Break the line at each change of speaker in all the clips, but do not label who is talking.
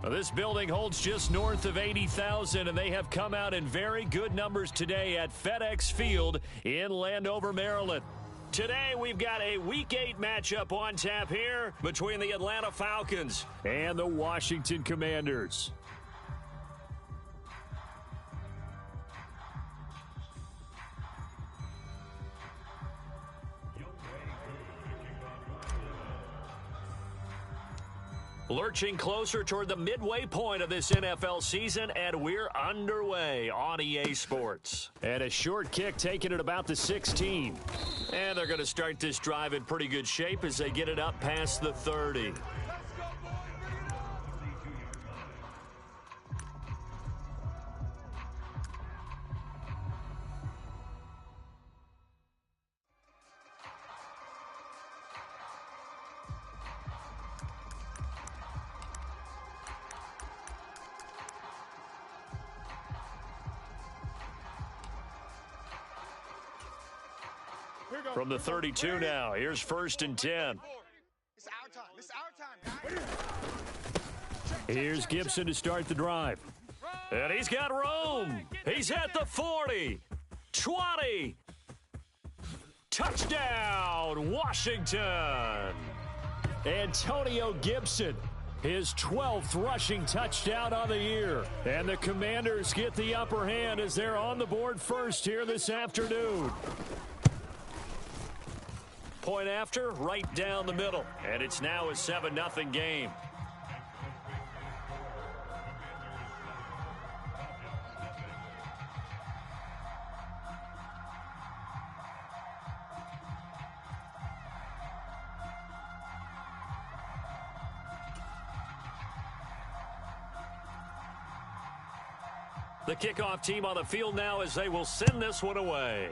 Well, this building holds just north of 80,000, and they have come out in very good numbers today at FedEx Field in Landover, Maryland. Today, we've got a Week 8 matchup on tap here between the Atlanta Falcons and the Washington Commanders. Lurching closer toward the midway point of this NFL season, and we're underway on EA Sports. And a short kick taken at about the 16. And they're going to start this drive in pretty good shape as they get it up past the 30. From the 32 now, here's 1st and 10.
It's our time, guys.
Here's Gibson to start the drive. And he's got room. He's at the 40, 20. Touchdown, Washington. Antonio Gibson, his 12th rushing touchdown on the year. And the Commanders get the upper hand as they're on the board first here this afternoon. Point after, right down the middle. And it's now a 7-0 game. The kickoff team on the field now as they will send this one away.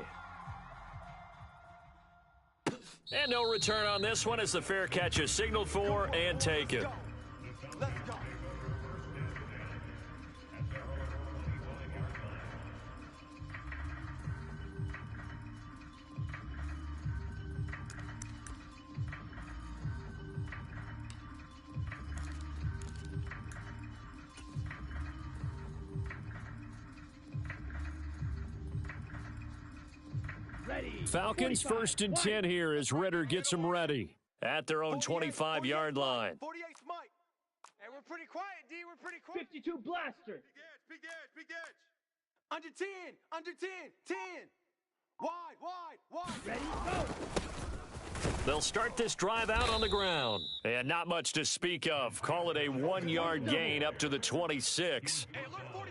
And no return on this one as the fair catch is signaled for and taken. Falcons 1st and 10 here as Ritter gets them ready at their own 25-yard line.
48's Mike. Hey, we're pretty quiet, D. We're pretty quiet.
52 blaster.
Big edge. Under 10, 10. Wide.
Ready, go.
They'll start this drive out on the ground. And not much to speak of. Call it a 1-yard gain up to the 26.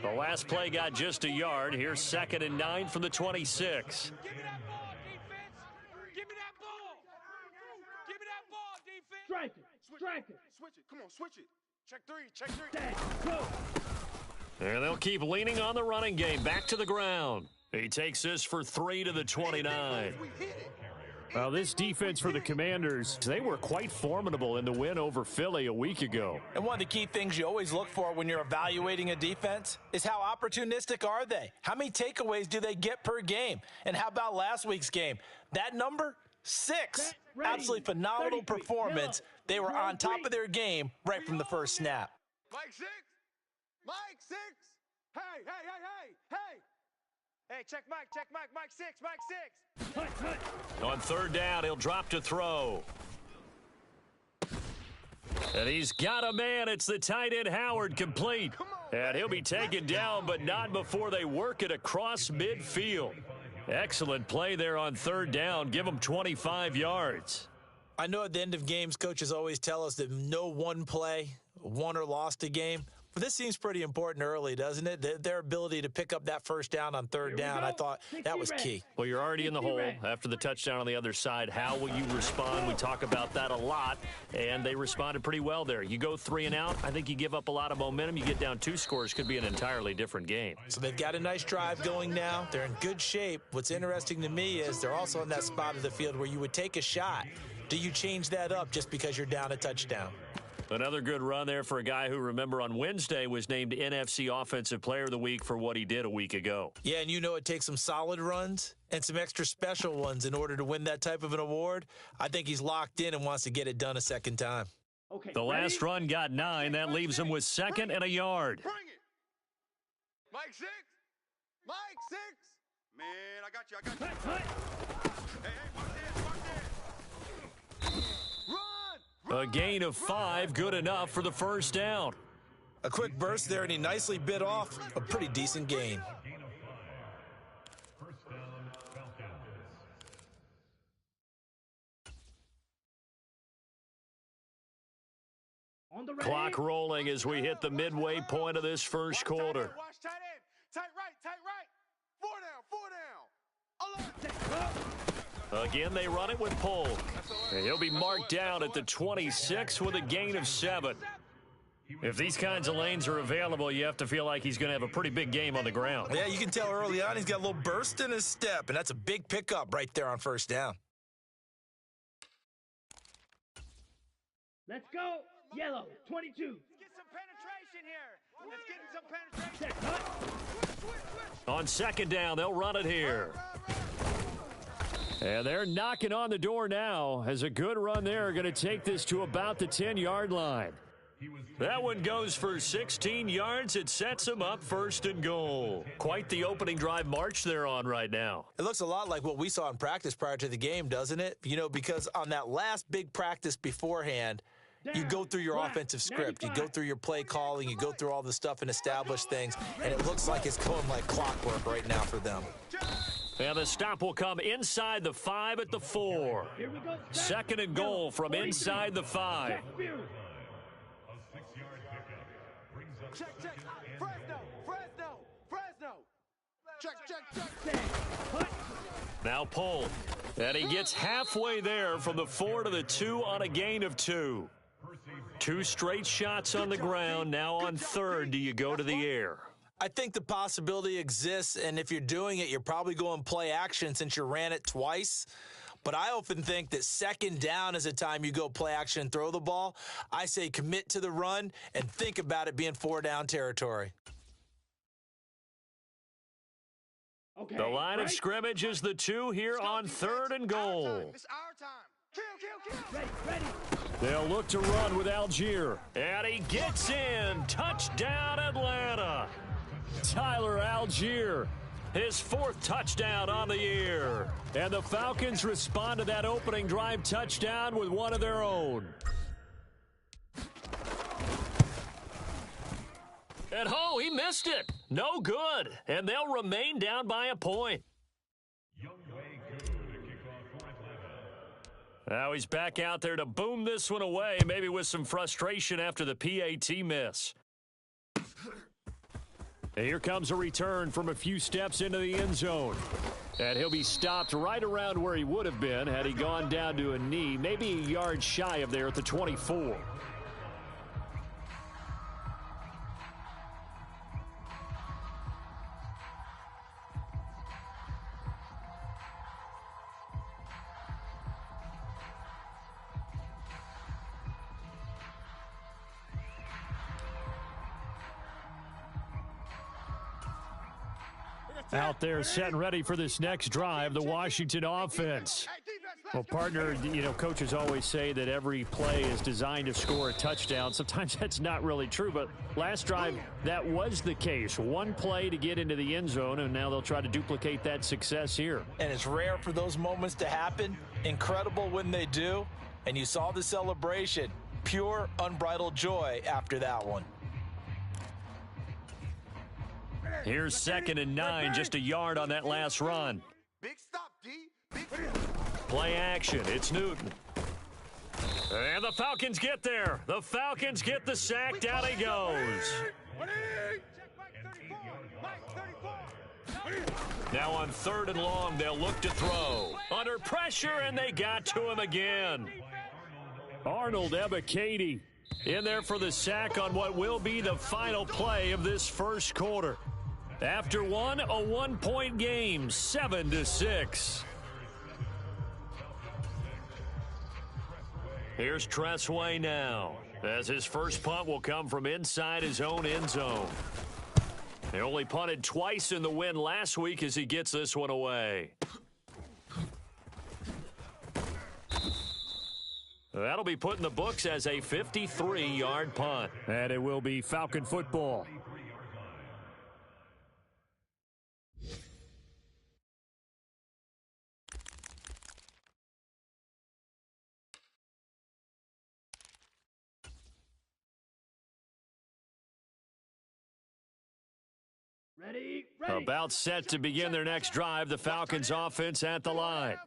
The last play got just a yard. Here's 2nd and 9 from the 26.
Give me that ball, defense. Give me that ball. Give me that ball, defense.
Strike it.
Switch it. Come on, switch it. Check three.
Dang, go.
And they'll keep leaning on the running game. Back to the ground. He takes this for 3 to the 29. Well, this defense for the Commanders, they were quite formidable in the win over Philly a week ago.
And one of the key things you always look for when you're evaluating a defense is how opportunistic are they? How many takeaways do they get per game? And how about last week's game? That number, 6. Absolutely phenomenal performance. They were on top of their game right from the first snap.
Mike 6. Hey, check Mike. Mike 6.
On 3rd down, he'll drop to throw. And he's got a man. It's the tight end Howard, complete. And he'll be taken down, but not before they work it across midfield. Excellent play there on 3rd down. Give him 25 yards.
I know at the end of games, coaches always tell us that no one play won or lost a game. But this seems pretty important early, doesn't it? Their ability to pick up that 1st down on 3rd down, I thought that was key.
Well, you're already in the hole after the touchdown on the other side. How will you respond? We talk about that a lot, and they responded pretty well there. You go 3 and out, I think you give up a lot of momentum. You get down 2 scores, could be an entirely different game.
So they've got a nice drive going now. They're in good shape. What's interesting to me is they're also in that spot of the field where you would take a shot. Do you change that up just because you're down a touchdown?
Another good run there for a guy who, remember, on Wednesday was named NFC Offensive Player of the Week for what he did a week ago.
Yeah, and you know it takes some solid runs and some extra special ones in order to win that type of an award. I think he's locked in and wants to get it done a second time.
Okay,
The
ready?
last run got 9. That leaves him with second and a yard.
Bring it. Mike 6. Mike 6. Man, I got you.
Cut, cut.
Hey, mark this. Run.
A gain of 5, good enough for the first down.
A quick burst there, and he nicely bit off a pretty decent gain.
On the ready.
Clock rolling as we hit the midway point of this first quarter.
Watch tight end. Tight right. Tight right. 4 down. 4 down.
Again, they run it with Polk. And he'll be marked down at the 26 with a gain of 7. If these kinds of lanes are available, you have to feel like he's going to have a pretty big game on the ground.
Yeah, you can tell early on he's got a little burst in his step, and that's a big pickup right there on first down.
Let's go. Yellow, 22.
Get some penetration here. Let's get some penetration.
Set, cut.
On second down, they'll run it here. And they're knocking on the door now as a good run there going to take this to about the 10-yard line. That one goes for 16 yards. It sets them up first and goal. Quite the opening drive march they're on right now.
It looks a lot like what we saw in practice prior to the game, doesn't it? You know, because on that last big practice beforehand, you go through your offensive script. You go through your play calling. You go through all the stuff and establish things. And it looks like it's going like clockwork right now for them.
And the stop will come inside the 5 at the 4.
Here we go.
Second and goal from inside the 5.
Check. Fresno. Check.
Now Polk. And he gets halfway there from the 4 to the 2 on a gain of 2. 2 straight shots on the ground. Now on third, do you go to the air?
I think the possibility exists, and if you're doing it, you're probably going play action since you ran it twice. But I often think that second down is a time you go play action and throw the ball. I say commit to the run and think about it being 4-down territory.
Okay,
The line of
right?
scrimmage is the 2 here on third and goal.
It's our time. Kill.
Ready.
They'll look to run with Algier. And he gets in. Touchdown, Atlanta. Tyler Algier, his 4th touchdown on the year. And the Falcons respond to that opening drive touchdown with one of their own. And he missed it. No good. And they'll remain down by a point. Now he's back out there to boom this one away, maybe with some frustration after the PAT miss. And here comes a return from a few steps into the end zone. And he'll be stopped right around where he would have been had he gone down to a knee, maybe a yard shy of there at the 24. Out there set and ready for this next drive, the Washington offense. Well, partner, coaches always say that every play is designed to score a touchdown. Sometimes that's not really true, but last drive, that was the case. One play to get into the end zone, and now they'll try to duplicate that success here.
And it's rare for those moments to happen. Incredible when they do. And you saw the celebration. Pure, unbridled joy after that one.
Here's 2nd and 9, just a yard on that last run.
Big stop, D. Big
Play action. It's Newton. And the Falcons get there. The Falcons get the sack. Down he goes. Now on 3rd and long, they'll look to throw. Under pressure, and they got to him again. Arnold Ebiketie in there for the sack on what will be the final play of this first quarter. After a 1-point game, 7-6. Here's Tressway now, as his first punt will come from inside his own end zone. He only punted twice in the win last week as he gets this one away. That'll be put in the books as a 53-yard punt. And it will be Falcon football.
Ready.
About set to begin their next drive, the Falcons offense at the line.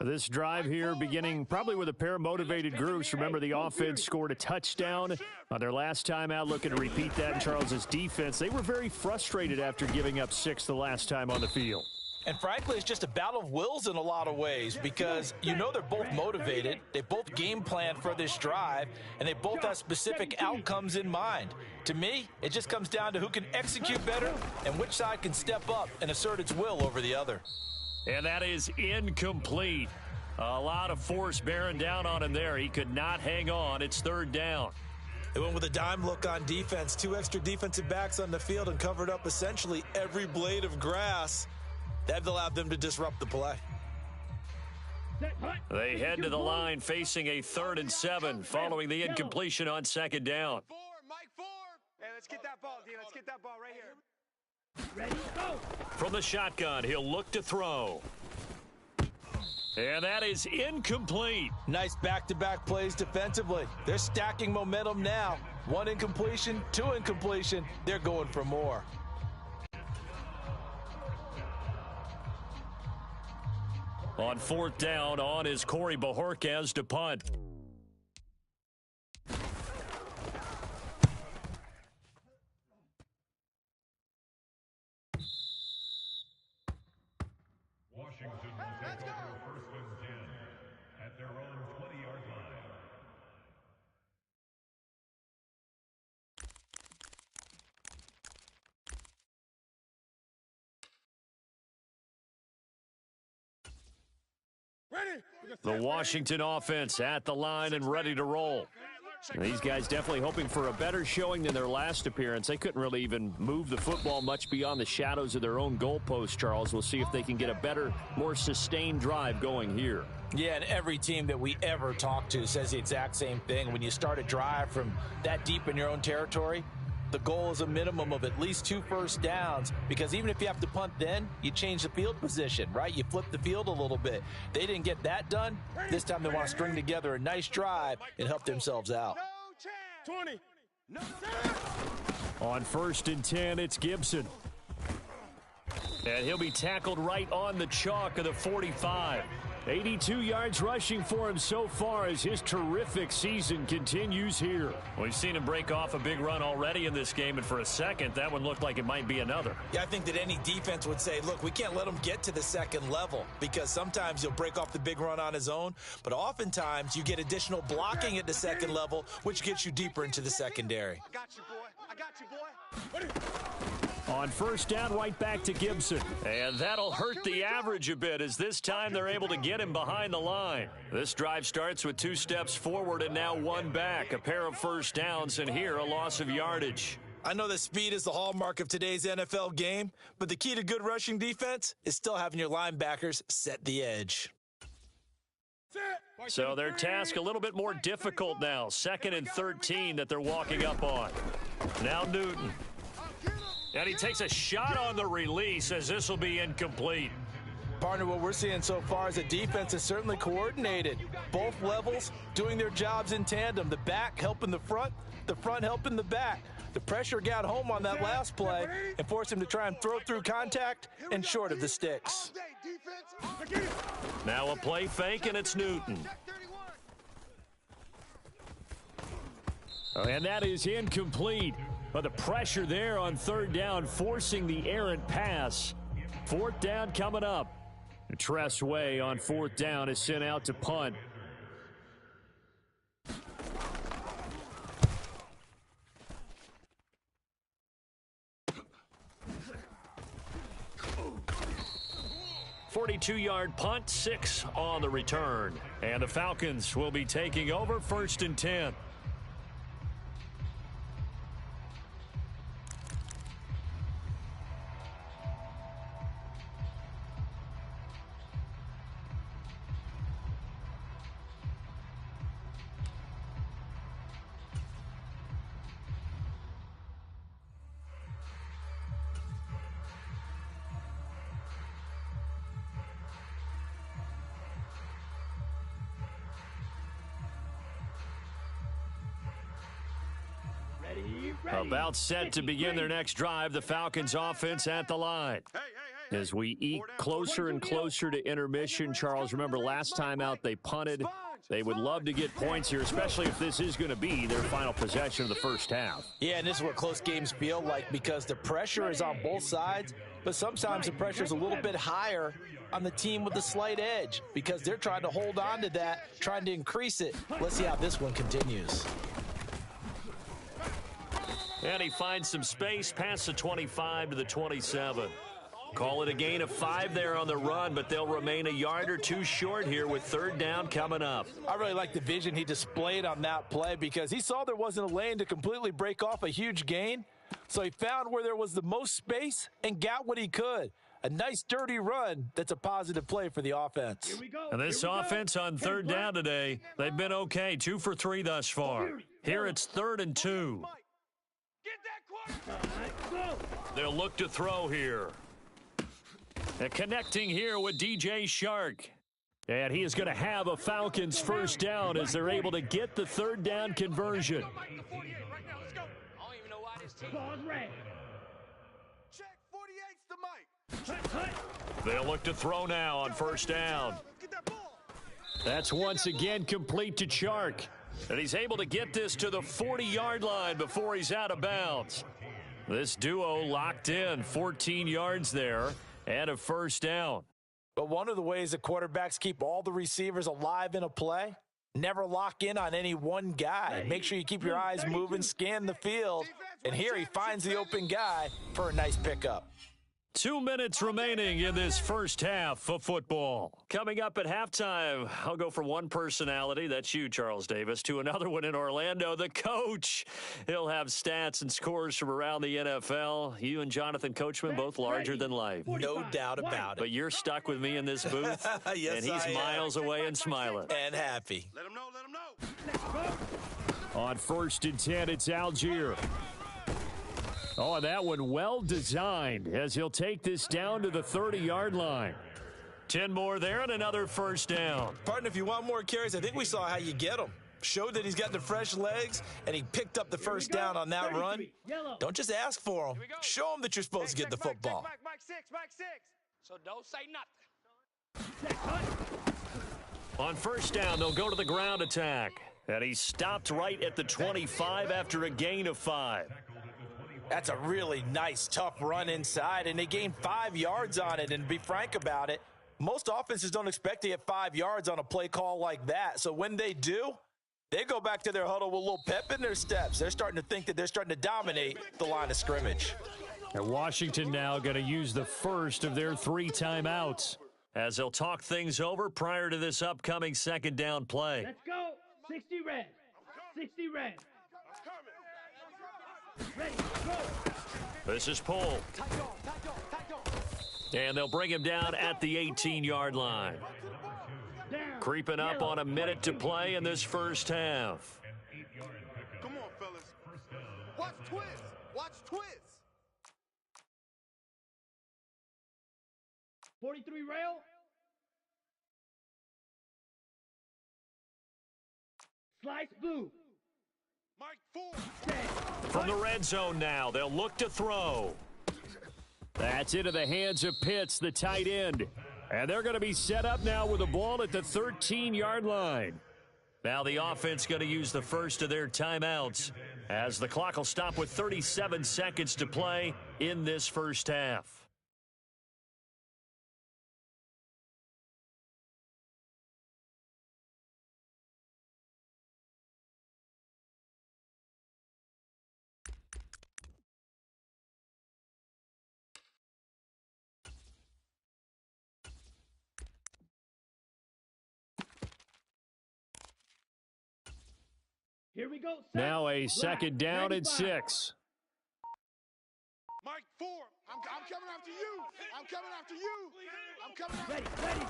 This drive here beginning probably with a pair of motivated groups. Remember, the offense scored a touchdown on their last time out, looking to repeat that in Charles's defense. They were very frustrated after giving up 6 the last time on the field.
And frankly, it's just a battle of wills in a lot of ways because you know they're both motivated. They both game plan for this drive, and they both have specific outcomes in mind. To me, it just comes down to who can execute better and which side can step up and assert its will over the other.
And that is incomplete. A lot of force bearing down on him there. He could not hang on. It's 3rd down.
They went with a dime look on defense. 2 extra defensive backs on the field and covered up essentially every blade of grass. That allowed them to disrupt the play.
They head to the line facing a 3rd and 7 following the incompletion on 2nd down.
Mike 4. Hey, let's get that ball, D. Let's get that ball right here.
Ready, go.
From the shotgun, he'll look to throw. And that is incomplete.
Nice back-to-back plays defensively. They're stacking momentum now. 1 incompletion, 2 incompletion. They're going for more.
On 4th down, on is Corey Bajorquez to punt.
Washington will take over 1st and 10 at their own 20-yard line.
The Washington offense at the line and ready to roll. And these guys definitely hoping for a better showing than their last appearance. They couldn't really even move the football much beyond the shadows of their own goalpost, Charles. We'll see if they can get a better, more sustained drive going here.
Yeah, and every team that we ever talk to says the exact same thing. When you start a drive from that deep in your own territory, the goal is a minimum of at least 2 first downs, because even if you have to punt then, you change the field position, right? You flip the field a little bit. They didn't get that done. This time they want to string together a nice drive and help themselves out.
20.
On 1st and 10, it's Gibson. And he'll be tackled right on the chalk of the 45. 82 yards rushing for him so far as his terrific season continues here. We've seen him break off a big run already in this game, and for a second, that one looked like it might be another.
Yeah, I think that any defense would say, look, we can't let him get to the 2nd level, because sometimes he'll break off the big run on his own, but oftentimes you get additional blocking at the 2nd level, which gets you deeper into the secondary.
I got you, boy. I got you, boy.
On 1st down, right back to Gibson. And that'll hurt the average a bit, as this time they're able to get him behind the line. This drive starts with 2 steps forward and now 1 back. A pair of first downs, and here a loss of yardage.
I know that speed is the hallmark of today's NFL game, but the key to good rushing defense is still having your linebackers set the edge.
So their task a little bit more difficult now. 2nd and 13 that they're walking up on. Now Newton. And he takes a shot on the release, as this will be incomplete.
Partner, what we're seeing so far is a defense is certainly coordinated. Both levels doing their jobs in tandem. The back helping the front helping the back. The pressure got home on that last play and forced him to try and throw through contact and short of the sticks.
Now a play fake, and it's Newton. And that is incomplete. But the pressure there on 3rd down, forcing the errant pass. 4th down coming up. Tress Way on 4th down is sent out to punt. "42-yard punt, 6 on the return. And the Falcons will be taking over 1st and 10.
Ready.
About set to begin their next drive, the Falcons offense at the line. As we eke closer and closer to intermission, Charles, remember last time out they punted. They would love to get points here, especially if this is going to be their final possession of the first half.
Yeah, and this is what close games feel like because the pressure is on both sides, but sometimes the pressure is a little bit higher on the team with the slight edge because they're trying to hold on to that, trying to increase it. Let's see how this one continues.
And he finds some space past the 25 to the 27. Call it a gain of 5 there on the run, but they'll remain a yard or two short here with third down coming up.
I really like the vision he displayed on that play because he saw there wasn't a lane to completely break off a huge gain. So he found where there was the most space and got what he could. A nice dirty run that's a positive play for the offense.
And this offense on third down today, they've been okay, 2 for 3 thus far. Here it's 3rd and 2.
Get that quarterback.
They'll look to throw here. And connecting here with DJ Shark. And he is going to have a Falcons first down as they're able to get the third down conversion.
Ball's red.
Check 48's the mic.
They'll look to throw now on first down.
Get that ball.
That's once again complete to Shark. And he's able to get this to the 40-yard line before he's out of bounds. This duo locked in, 14 yards there. And a first down.
But one of the ways the quarterbacks keep all the receivers alive in a play, never lock in on any one guy. Make sure you keep your eyes moving, scan the field. And here he finds the open guy for a nice pickup.
2 minutes remaining in this first half of football. Coming up at halftime, I'll go from one personality, that's you, Charles Davis, to another one in Orlando, the coach. He'll have stats and scores from around the NFL. You and Jonathan Coachman, both larger than life.
No doubt about it.
But you're stuck with me in this booth,
Yes,
and he's
I am.
miles away and smiling.
And happy.
Let him know.
On 1st and 10, it's Algier. Oh, and that one well designed as he'll take this down to the 30-yard line. 10 more there and another first down.
Partner, if you want more carries, I think we saw how you get them. Showed that he's got the fresh legs, and he picked up the first down on that run. Don't just ask for them. Show them that you're supposed to get the football.
Mike 6. So don't say nothing.
On first down, they'll go to the ground attack. And he stopped right at the 25 after a gain of 5.
That's a really nice, tough run inside, and they gained 5 yards on it. And to be frank about it, most offenses don't expect to get 5 yards on a play call like that. So when they do, they go back to their huddle with a little pep in their steps. They're starting to think that they're starting to dominate the line of scrimmage.
And Washington now going to use the first of their 3 timeouts as they'll talk things over prior to this upcoming second down play.
Let's go. 60 red. 60 red. Ready, go.
This is pulled. And they'll bring him down at the 18-yard line.
Down.
Creeping up on a minute to play in this first half.
Come on, fellas. Watch twist. Watch twist.
43 rail. Slice blue.
Mike 4.
From the red zone now, they'll look to throw. That's into the hands of Pitts, the tight end. And they're going to be set up now with the ball at the 13-yard line. Now the offense going to use the first of their timeouts as the clock will stop with 37 seconds to play in this first half.
Here we go.
Now a second down and 6.
Mike 4. I'm coming after you. I'm coming after you. I'm coming after
Ready, ready.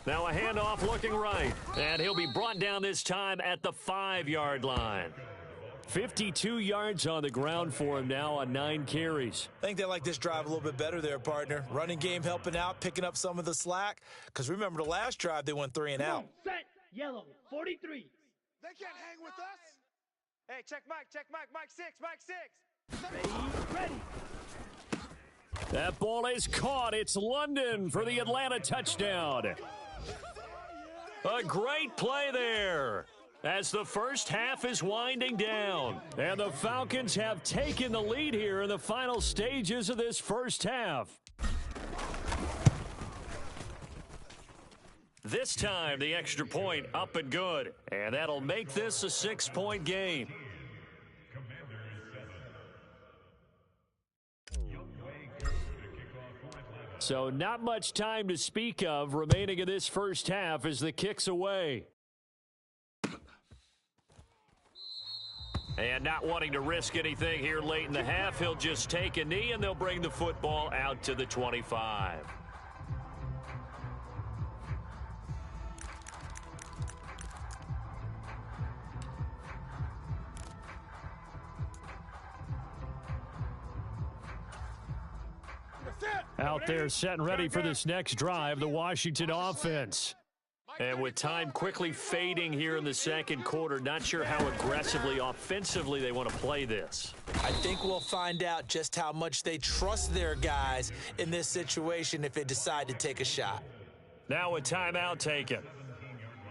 Now a handoff looking right. And he'll be brought down this time at the 5-yard line. 52 yards on the ground for him now on 9 carries.
I think they like this drive a little bit better there, partner. Running game helping out, picking up some of the slack. Because remember the last drive, they went 3 and out.
Set. Yellow. 43.
They can't hang with us.
Hey, check Mike, Mike 6, Mike 6.
Ready.
That ball is caught. It's London for the Atlanta touchdown. A great play there as the first half is winding down. And the Falcons have taken the lead here in the final stages of this first half. This time, the extra point up and good. And that'll make this a 6-point game. So not much time to speak of remaining in this first half as the kick's away. And not wanting to risk anything here late in the half, he'll just take a knee and they'll bring the football out to the 25. Out there set and ready for this next drive, the Washington offense. And with time quickly fading here in the second quarter, not sure how aggressively, offensively they want to play this.
I think we'll find out just how much they trust their guys in this situation if they decide to take a shot.
Now a timeout taken.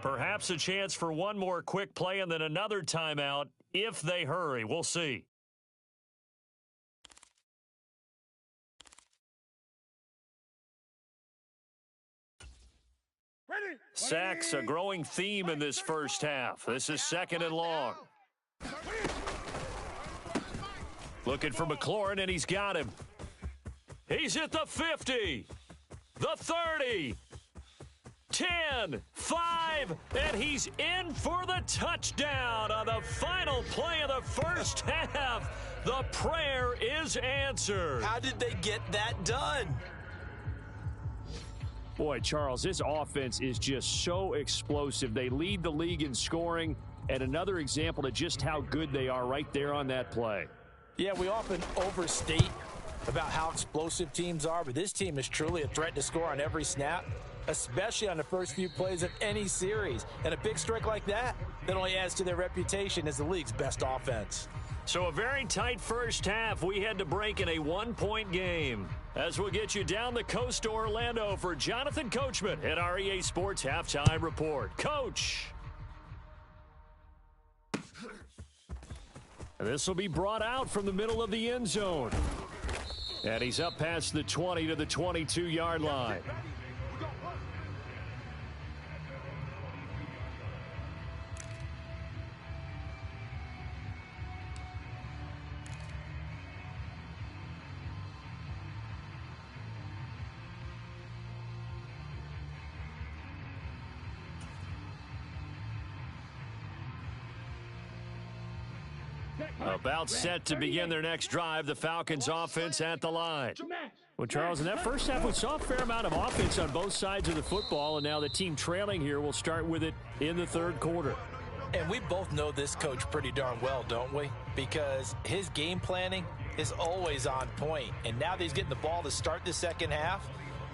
Perhaps a chance for one more quick play and then another timeout if they hurry. We'll see. Sacks, a growing theme in this first half. This is 2nd and long. Looking for McLaurin, and he's got him. He's at the 50, the 30, 10, 5, and he's in for the touchdown on the final play of the first half. The prayer is answered.
How did they get that done?
Boy, Charles, this offense is just so explosive. They lead the league in scoring, and another example of just how good they are right there on that play.
Yeah, we often overstate about how explosive teams are, but this team is truly a threat to score on every snap, especially on the first few plays of any series. And a big strike like that only adds to their reputation as the league's best offense.
So a very tight first half. We had to break in a 1-point game. As we'll get you down the coast to Orlando for Jonathan Coachman at our EA Sports Halftime Report. Coach! And this will be brought out from the middle of the end zone. And he's up past the 20 to the 22-yard line. About set to begin their next drive, the Falcons offense at the line. Well, Charles, in that first half, we saw a fair amount of offense on both sides of the football, and now the team trailing here will start with it in the third quarter.
And we both know this coach pretty darn well, don't we? Because his game planning is always on point. And now that he's getting the ball to start the second half,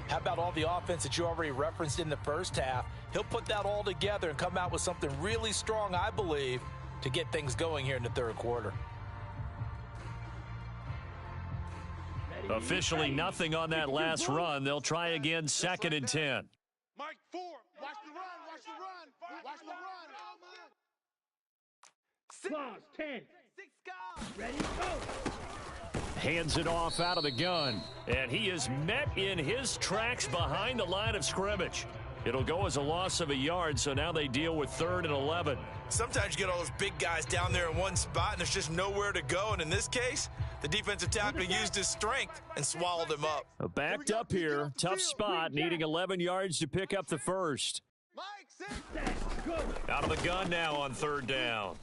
how about all the offense that you already referenced in the first half? He'll put that all together and come out with something really strong, I believe, to get things going here in the third quarter.
Officially nothing on that last run. They'll try again 2nd and 10.
Mike 4, watch the run, watch the run, watch the run.
Claws, 10. 6 Ready, go.
Hands it off out of the gun. And he is met in his tracks behind the line of scrimmage. It'll go as a loss of a yard, so now they deal with 3rd and 11.
Sometimes you get all those big guys down there in one spot, and there's just nowhere to go. And in this case, the defensive tackle used his strength and swallowed him up.
Backed up here. Tough spot, needing 11 yards to pick up the first.
Mike 6.
Out of the gun now on 3rd down.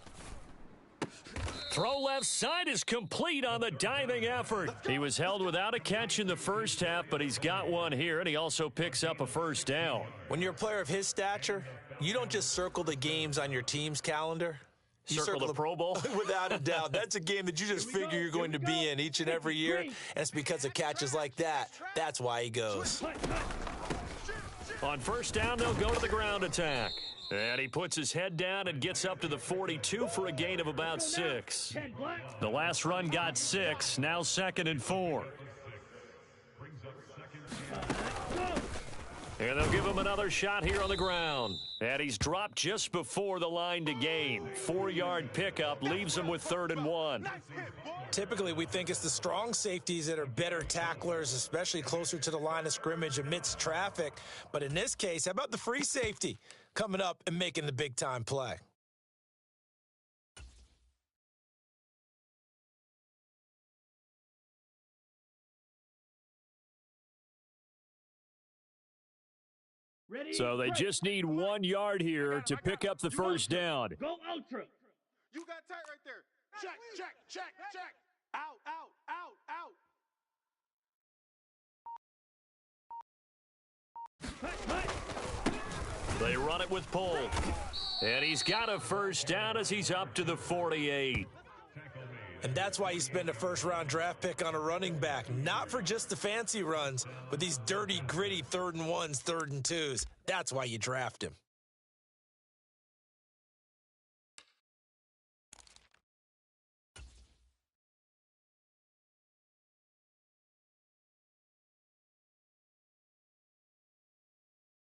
Throw left side is complete on the diving effort. He was held without a catch in the first half, but he's got one here, and he also picks up a first down.
When you're a player of his stature, you don't just circle the games on your team's calendar. You
circle the Pro Bowl?
Without a doubt. That's a game that you just figure you're going to be in each and every year, and it's because of catches like that. That's why he goes.
On first down, they'll go to the ground attack. And he puts his head down and gets up to the 42 for a gain of about 6. The last run got 6, now 2nd and 4. And they'll give him another shot here on the ground. And he's dropped just before the line to gain. 4-yard pickup leaves him with 3rd and 1.
Typically, we think it's the strong safeties that are better tacklers, especially closer to the line of scrimmage amidst traffic. But in this case, how about the free safety coming up and making the big-time play?
Ready?
So they just need 1 yard here to pick up the first down.
Go ultra.
You got tight right there. Check, check, check, check. Out, out, out, out.
They run it with Pull. And he's got a first down as he's up to the 48.
And that's why you spend a first-round draft pick on a running back. Not for just the fancy runs, but these dirty, gritty 3rd and 1s, 3rd and 2s. That's why you draft him.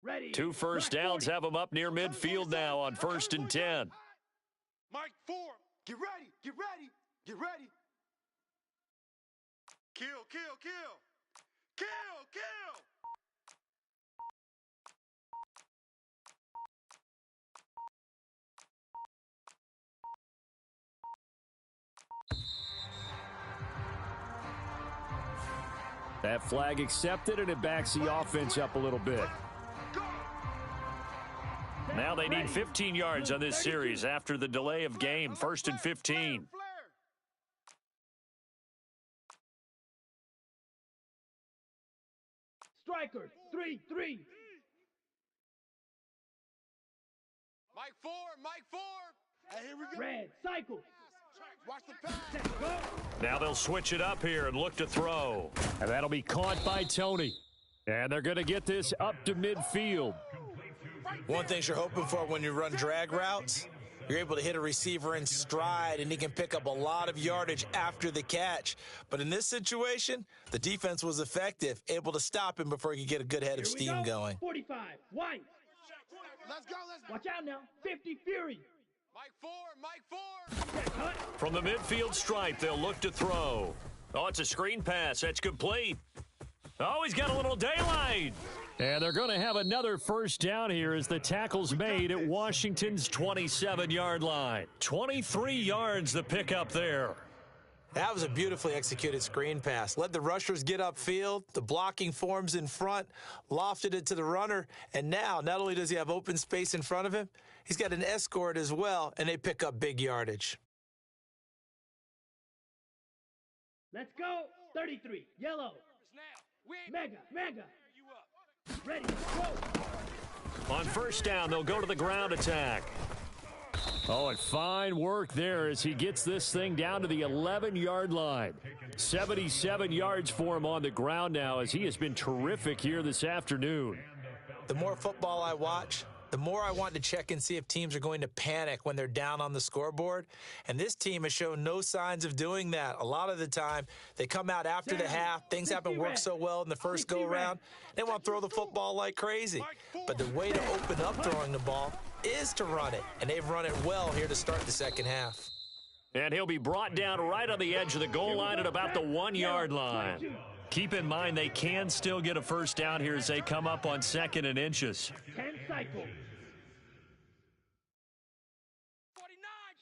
Ready.
2 first downs have him up near midfield now on 1st and 10.
Mike 4, get ready, get ready, get ready. Kill, kill, kill. Kill, kill.
That flag accepted, and it backs the offense up a little bit. Now they need 15 yards on this series after the delay of game. 1st and 15.
Strikers, 3-3.
Mike 4, Mike 4. Hey, here we go.
Red, cycle.
Watch the pass.
Set, go.
Now they'll switch it up here and look to throw. And that'll be caught by Tony. And they're going to get this up to midfield.
One thing you're hoping for when you run drag routes, you're able to hit a receiver in stride, and he can pick up a lot of yardage after the catch. But in this situation, the defense was effective, able to stop him before he could get a good head of steam going.
45, white.
Let's go, let's go.
Watch out now. 50, fury.
Mike 4, Mike 4.
Cut.
From the midfield stripe, they'll look to throw. Oh, it's a screen pass. That's complete. Oh, he's got a little daylight. And they're going to have another first down here as the tackle's made at Washington's 27-yard line. 23 yards the pickup there.
That was a beautifully executed screen pass. Let the rushers get upfield, the blocking forms in front, lofted it to the runner, and now not only does he have open space in front of him, he's got an escort as well, and they pick up big yardage.
Let's go. 33, yellow. Mega, mega. Ready, go.
On first down, they'll go to the ground attack. Oh, and fine work there as he gets this thing down to the 11-yard line. 77 yards for him on the ground now as he has been terrific here this afternoon.
The more football I watch, the more I want to check and see if teams are going to panic when they're down on the scoreboard. And this team has shown no signs of doing that. A lot of the time, they come out after the half. Things haven't worked so well in the first go-around. They want to throw the football like crazy. But the way to open up throwing the ball is to run it. And they've run it well here to start the second half.
And he'll be brought down right on the edge of the goal line at about the 1-yard line. Keep in mind they can still get a first down here as they come up on 2nd and inches.
10 cycle.
49.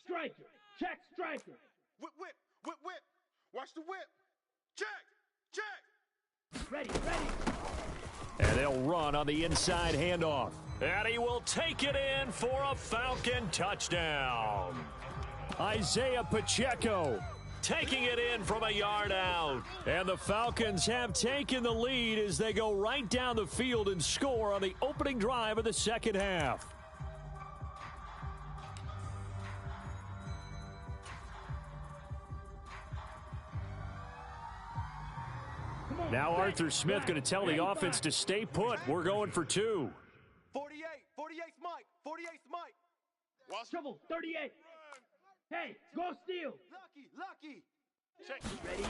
Striker. Check striker.
Whip, whip, whip, whip. Watch the whip. Check, check.
Ready, ready.
And they'll run on the inside handoff. And he will take it in for a Falcon touchdown. Isaiah Pacheco taking it in from a yard out. And the Falcons have taken the lead as they go right down the field and score on the opening drive of the second half. Now Arthur Smith going to tell the offense to stay put. We're going for 2.
48, 48's Mike, 48's Mike.
Trouble, 38. Hey, go steal.
Lucky.
Ready.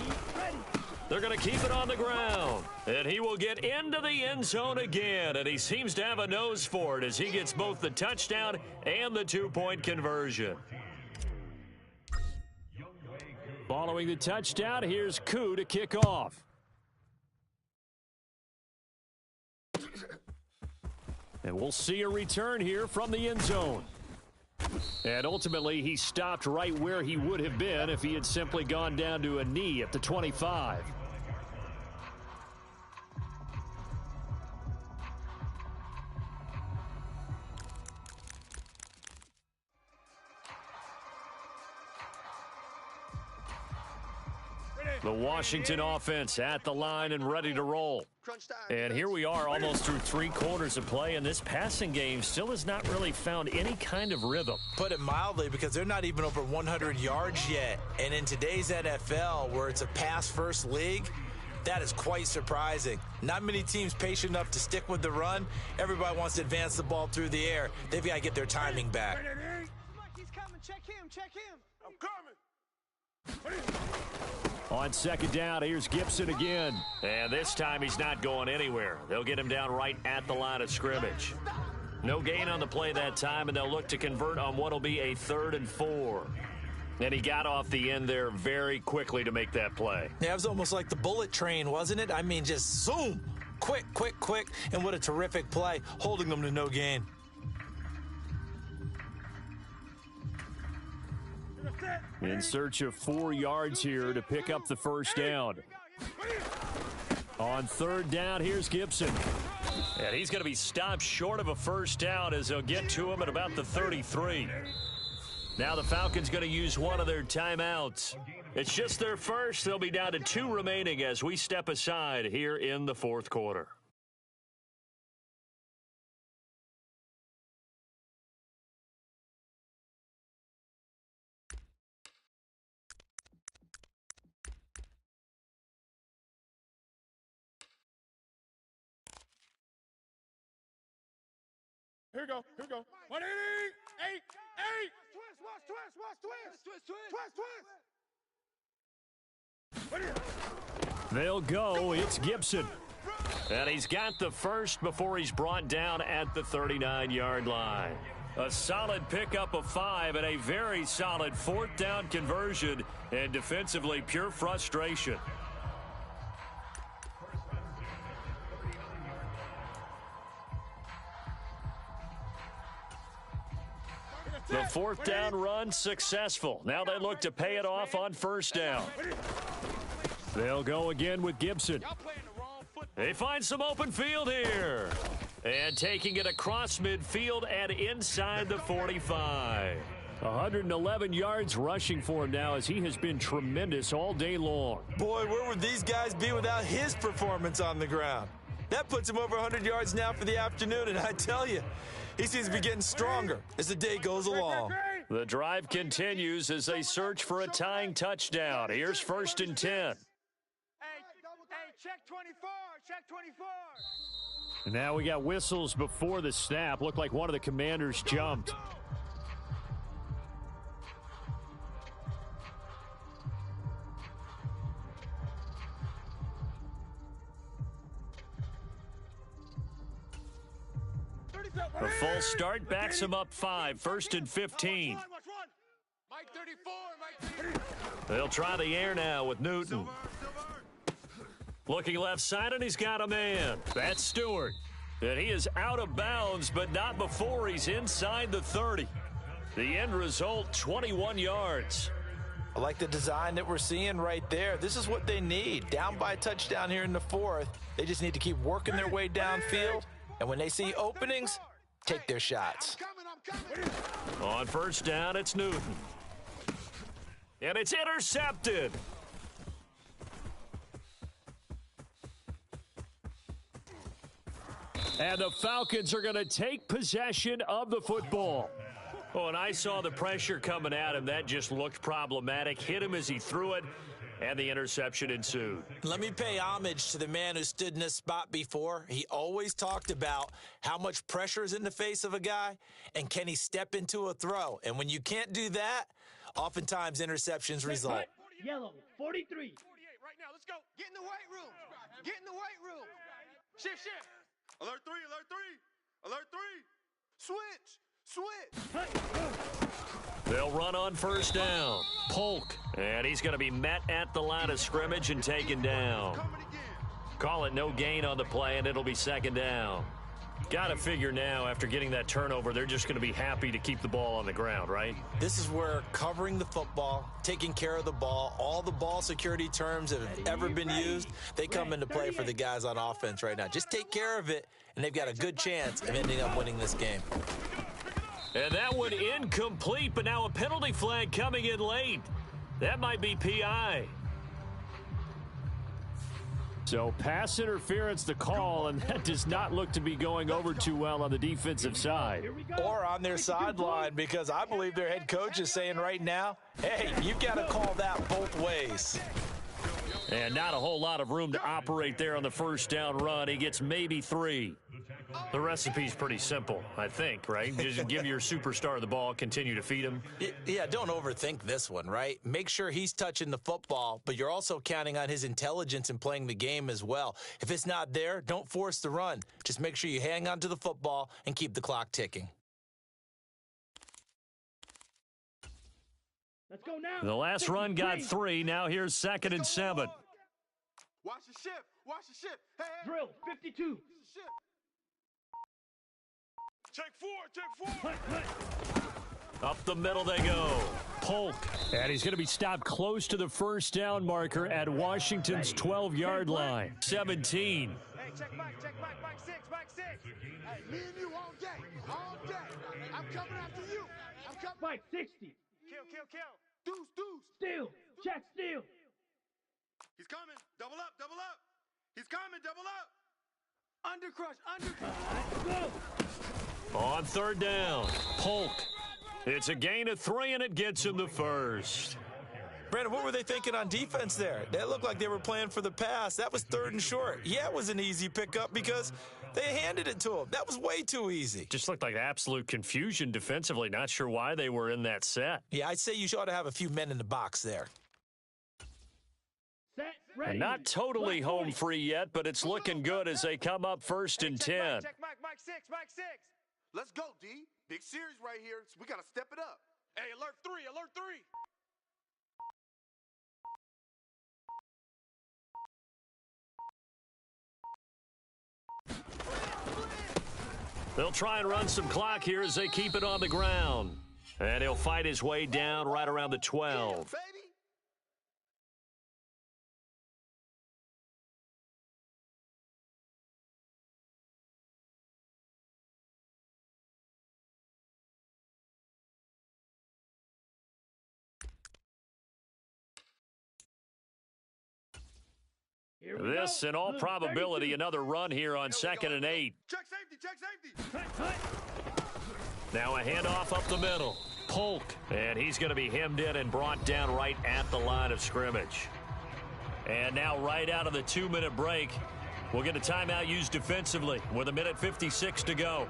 They're going to keep it on the ground. And he will get into the end zone again. And he seems to have a nose for it as he gets both the touchdown and the two-point conversion. Following the touchdown, here's Koo to kick off. And we'll see a return here from the end zone. And ultimately, he stopped right where he would have been if he had simply gone down to a knee at the 25. The Washington offense at the line and ready to roll. And here we are almost through 3 quarters of play, and this passing game still has not really found any kind of rhythm.
Put it mildly, because they're not even over 100 yards yet. And in today's NFL, where it's a pass-first league, that is quite surprising. Not many teams patient enough to stick with the run. Everybody wants to advance the ball through the air. They've got to get their timing back.
He's coming. Check him.
I'm coming.
On second down, here's Gibson again. And this time he's not going anywhere. They'll get him down right at the line of scrimmage. No gain on the play that time, and they'll look to convert on what will be a 3rd and 4. And he got off the end there very quickly to make that play.
Yeah, it was almost like the bullet train, wasn't it? I mean, just zoom. Quick. And what a terrific play, holding them to no gain.
In search of 4 yards here to pick up the first down. On 3rd down, here's Gibson. And he's going to be stopped short of a first down as they'll get to him at about the 33. Now the Falcons going to use one of their timeouts. It's just their first. They'll be down to 2 remaining as we step aside here in the 4th quarter.
Here we go. 188.
Twist.
They'll go. It's Gibson. And he's got the first before he's brought down at the 39-yard line. A solid pickup of 5 and a very solid 4th down conversion, and defensively pure frustration. The 4th down run successful. Now they look to pay it off on 1st down. They'll go again with Gibson. They find some open field here. And taking it across midfield and inside the 45. 111 yards rushing for him now as he has been tremendous all day long.
Boy, where would these guys be without his performance on the ground? That puts him over 100 yards now for the afternoon, and I tell you, he seems to be getting stronger as the day goes along.
The drive continues as they search for a tying touchdown. Here's 1st and 10.
Hey, check 24.
Now we got whistles before the snap. Looked like one of the Commanders jumped. A full start backs him up 5. 1st and 15.
Mike 34.
They'll try the air now with Newton. Looking left side, and he's got a man. That's Stewart. And he is out of bounds, but not before he's inside the 30. The end result, 21 yards.
I like the design that we're seeing right there. This is what they need. Down by a touchdown here in the 4th. They just need to keep working their way downfield. And when they see openings, take their shots.
On 1st down, it's Newton. And it's intercepted. And the Falcons are going to take possession of the football. Oh, and I saw the pressure coming at him. That just looked problematic. Hit him as he threw it, and the interception ensued.
Let me pay homage to the man who stood in this spot before. He always talked about how much pressure is in the face of a guy, and can he step into a throw. And when you can't do that, oftentimes interceptions result.
Yellow, 43.
48 right now. Let's go. Get in the weight room. Get in the weight room. Shift.
Alert 3, alert 3, alert 3. Switch.
They'll run on first down. Polk, and he's going to be met at the line of scrimmage and taken down. Call it no gain on the play, and it'll be second down. Got to figure now, after getting that turnover, they're just going to be happy to keep the ball on the ground, right?
This is where covering the football, taking care of the ball, all the ball security terms that have ever been used, they come into play for the guys on offense right now. Just take care of it, and they've got a good chance of ending up winning this game.
And that one incomplete, but now a penalty flag coming in late. That might be PI. So pass interference the call, and that does not look to be going over too well on the defensive side.
Or on their sideline, because I believe their head coach is saying right now, hey, you've got to call that both ways.
And not a whole lot of room to operate there on the first down run. He gets maybe 3. The recipe's pretty simple, I think, right? Just give your superstar the ball, continue to feed him.
Yeah, don't overthink this one, right? Make sure he's touching the football, but you're also counting on his intelligence in playing the game as well. If it's not there, don't force the run. Just make sure you hang on to the football and keep the clock ticking.
Let's go now.
The last run got 3. Now here's 2nd and 7.
Watch the shift. Watch the shift. Hey.
Drill, 52.
Shift. Check 4.
Up the middle they go. Polk. And he's going to be stopped close to the first down marker at Washington's 12-yard line. 17.
Hey, check back 6.
Hey, me and you all day. I'm coming after you.
Spike, 60.
Kill.
Deuce.
Steal. Check, steal.
He's coming. Double up. He's coming. Double up.
Undercrush.
Go.
On third down, Polk. It's a gain of 3, and it gets him the first.
Brandon, what were they thinking on defense there? They looked like they were playing for the pass. That was 3rd and short. Yeah, it was an easy pickup because they handed it to him. That was way too easy.
Just looked like absolute confusion defensively. Not sure why they were in that set.
Yeah, I'd say you ought to have a few men in the box there.
Set, ready.
And not totally home free yet, but it's looking good as they come up 1st and 10.
Check Mike 6.
Let's go, D. Big series right here. We got to step it up. Hey, alert 3.
They'll try and run some clock here as they keep it on the ground. And he'll fight his way down right around the 12.
Baby.
This, in all probability, another run here on 2nd and 8.
Check safety.
Now a handoff up the middle. Polk, and he's going to be hemmed in and brought down right at the line of scrimmage. And now right out of the 2-minute break, we'll get a timeout used defensively with 1:56 to go.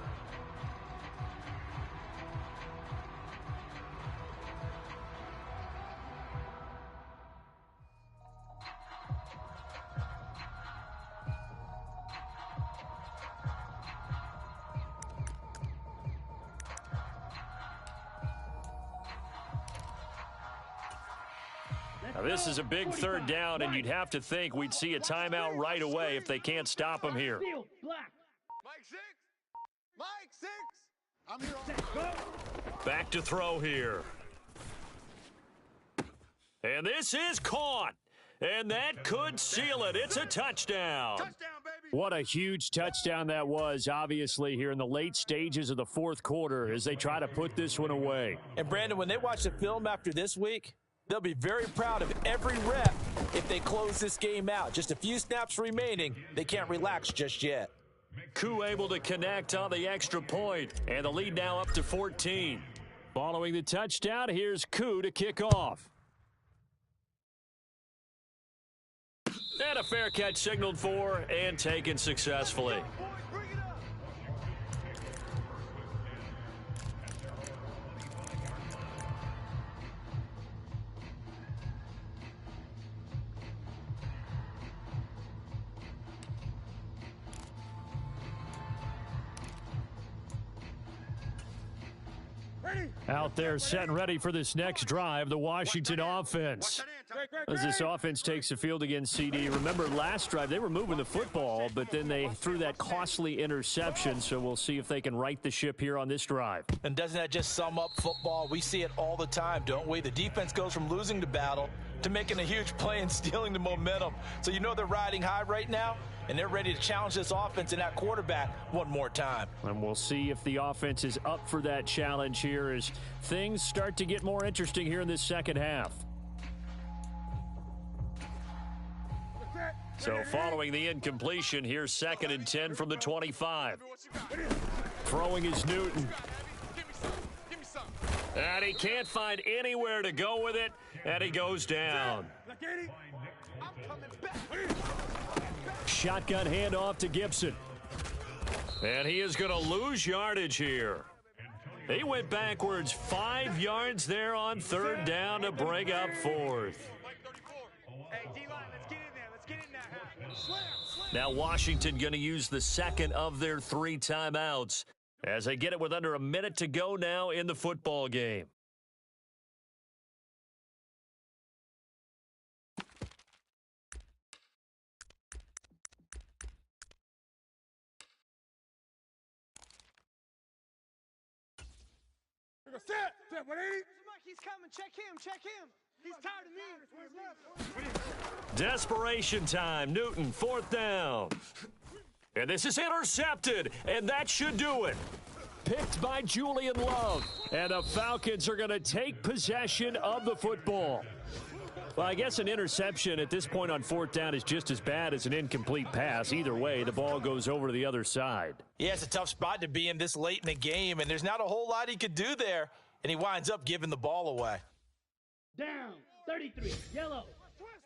Now, this is a big 3rd down, and you'd have to think we'd see a timeout right away if they can't stop him here.
Steal, black.
Mike 6. I'm here.
Back to throw here. And this is caught. And that could seal it. It's a touchdown.
Touchdown, baby.
What a huge touchdown that was, obviously, here in the late stages of the 4th quarter as they try to put this one away.
And, Brandon, when they watch the film after this week, they'll be very proud of every rep if they close this game out. Just a few snaps remaining. They can't relax just yet.
Koo able to connect on the extra point, and the lead now up to 14. Following the touchdown, here's Koo to kick off. And a fair catch signaled for and taken successfully. Out there set and ready for this next drive, the Washington offense. As this offense takes the field against CD. Remember last drive, they were moving the football, but then they threw that costly interception, so we'll see if they can right the ship here on this drive.
And doesn't that just sum up football? We see it all the time, don't we? The defense goes from losing the battle to making a huge play and stealing the momentum. So you know they're riding high right now, and they're ready to challenge this offense and that quarterback one more time.
And we'll see if the offense is up for that challenge here as things start to get more interesting here in this second half. So following the incompletion, here's 2nd and 10 from the 25. Throwing is Newton. And he can't find anywhere to go with it, and he goes down. Shotgun handoff to Gibson. And he is going to lose yardage here. He went backwards 5 yards there on 3rd down to bring up 4th. Now Washington going to use the second of their 3 timeouts as they get it with under a minute to go now in the football game.
Set, 180.
He's coming. Check him. He's tired of me.
Desperation time. Newton, 4th down. And this is intercepted, and that should do it. Picked by Julian Love. And the Falcons are going to take possession of the football. Well, I guess an interception at this point on 4th down is just as bad as an incomplete pass. Either way, the ball goes over to the other side.
Yeah, it's a tough spot to be in this late in the game, and there's not a whole lot he could do there, and he winds up giving the ball away.
Down, 33, yellow.
Twist.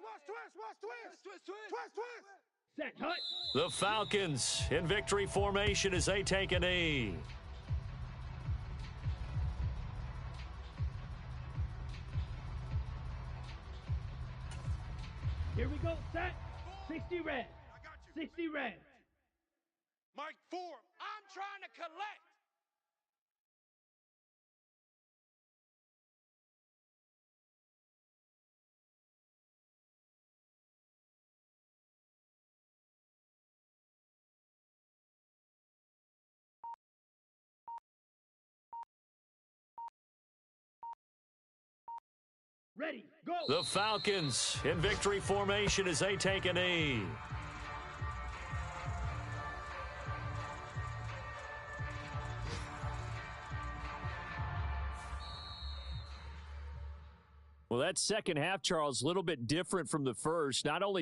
Set, hut.
The Falcons in victory formation as they take a knee.
Here we go, set. 60 red. 60 red.
Mike 4.
I'm trying to collect.
Ready, go.
The Falcons in victory formation as they take a knee. Well, that second half, Charles, a little bit different from the first. Not only